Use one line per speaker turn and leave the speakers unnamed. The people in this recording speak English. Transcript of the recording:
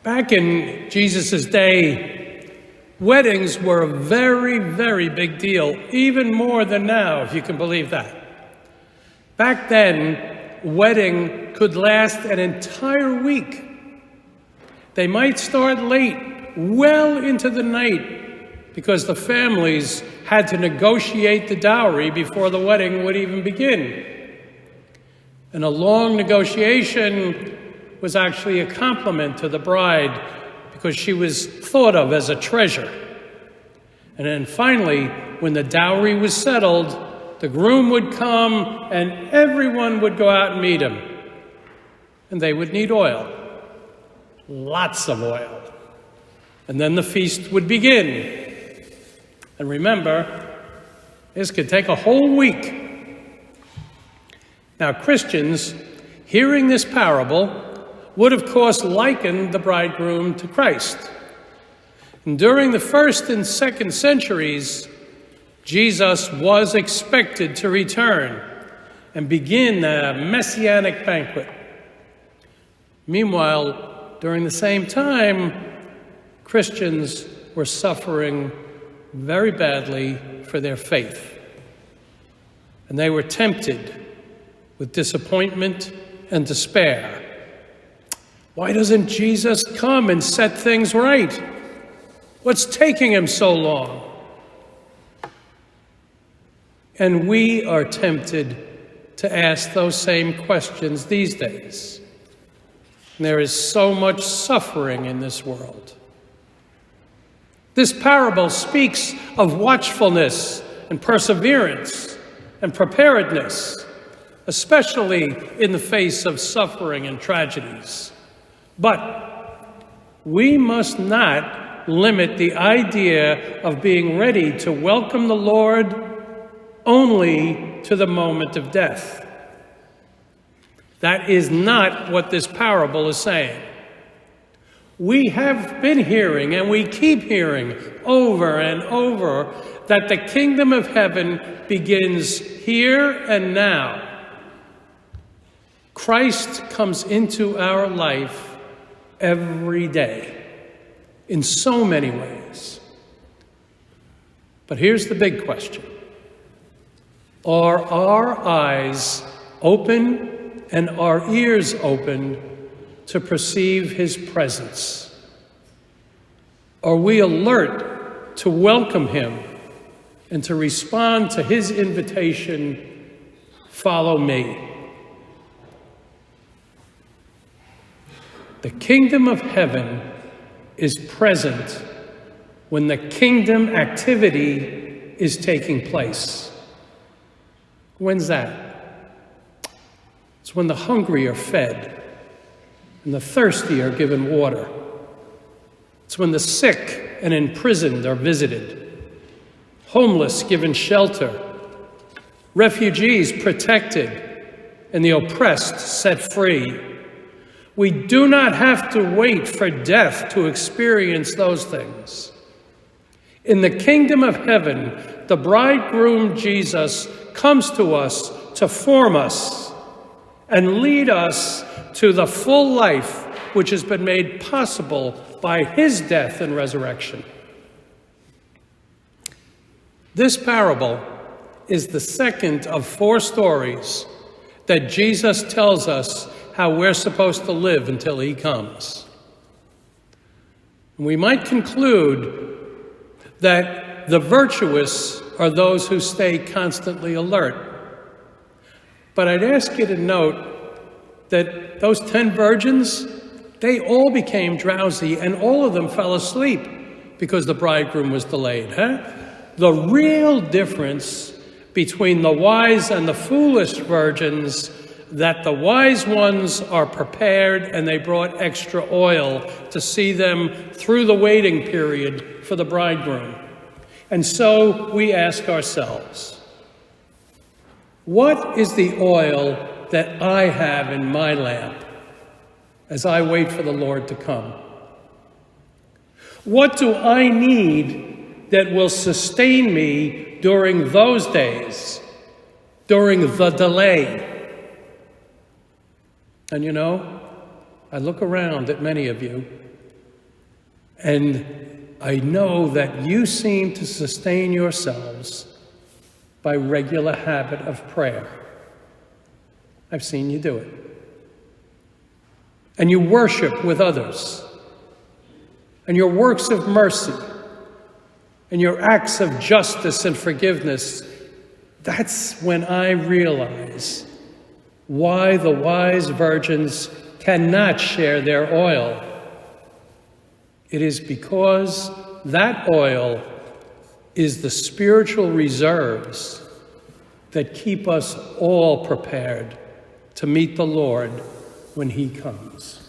Back in Jesus' day, weddings were a very, very big deal, even more than now, if you can believe that. Back then, wedding could last an entire week. They might start late, well into the night, because the families had to negotiate the dowry before the wedding would even begin. And a long negotiation was actually a compliment to the bride because she was thought of as a treasure. And then finally, when the dowry was settled, the groom would come and everyone would go out and meet him. And they would need oil, lots of oil. And then the feast would begin. And remember, this could take a whole week. Now, Christians, hearing this parable, would of course liken the bridegroom to Christ. And during the 1st and 2nd centuries, Jesus was expected to return and begin a messianic banquet. Meanwhile, during the same time, Christians were suffering very badly for their faith. And they were tempted with disappointment and despair. Why doesn't Jesus come and set things right? What's taking him so long? And we are tempted to ask those same questions these days. And there is so much suffering in this world. This parable speaks of watchfulness and perseverance and preparedness, especially in the face of suffering and tragedies. But we must not limit the idea of being ready to welcome the Lord only to the moment of death. That is not what this parable is saying. We have been hearing, and we keep hearing over and over, that the kingdom of heaven begins here and now. Christ comes into our life every day in so many ways. But here's the big question. Are our eyes open and our ears open to perceive his presence? Are we alert to welcome him and to respond to his invitation, follow me? The kingdom of heaven is present when the kingdom activity is taking place. When's that? It's when the hungry are fed and the thirsty are given water. It's when the sick and imprisoned are visited, homeless given shelter, refugees protected, and the oppressed set free. We do not have to wait for death to experience those things. In the kingdom of heaven, the bridegroom Jesus comes to us to form us and lead us to the full life which has been made possible by his death and resurrection. This parable is the second of 4 stories that Jesus tells us how we're supposed to live until he comes. We might conclude that the virtuous are those who stay constantly alert. But I'd ask you to note that those 10 virgins, they all became drowsy and all of them fell asleep because the bridegroom was delayed. The real difference between the wise and the foolish virgins, that the wise ones are prepared and they brought extra oil to see them through the waiting period for the bridegroom. And so we ask ourselves, what is the oil that I have in my lamp as I wait for the Lord to come? What do I need that will sustain me during those days, during the delay? And you know, I look around at many of you, And I know that you seem to sustain yourselves by regular habit of prayer. I've seen you do it. And you worship with others. And your works of mercy and your acts of justice and forgiveness, that's when I realize why the wise virgins cannot share their oil. It is because that oil is the spiritual reserves that keep us all prepared to meet the Lord when he comes.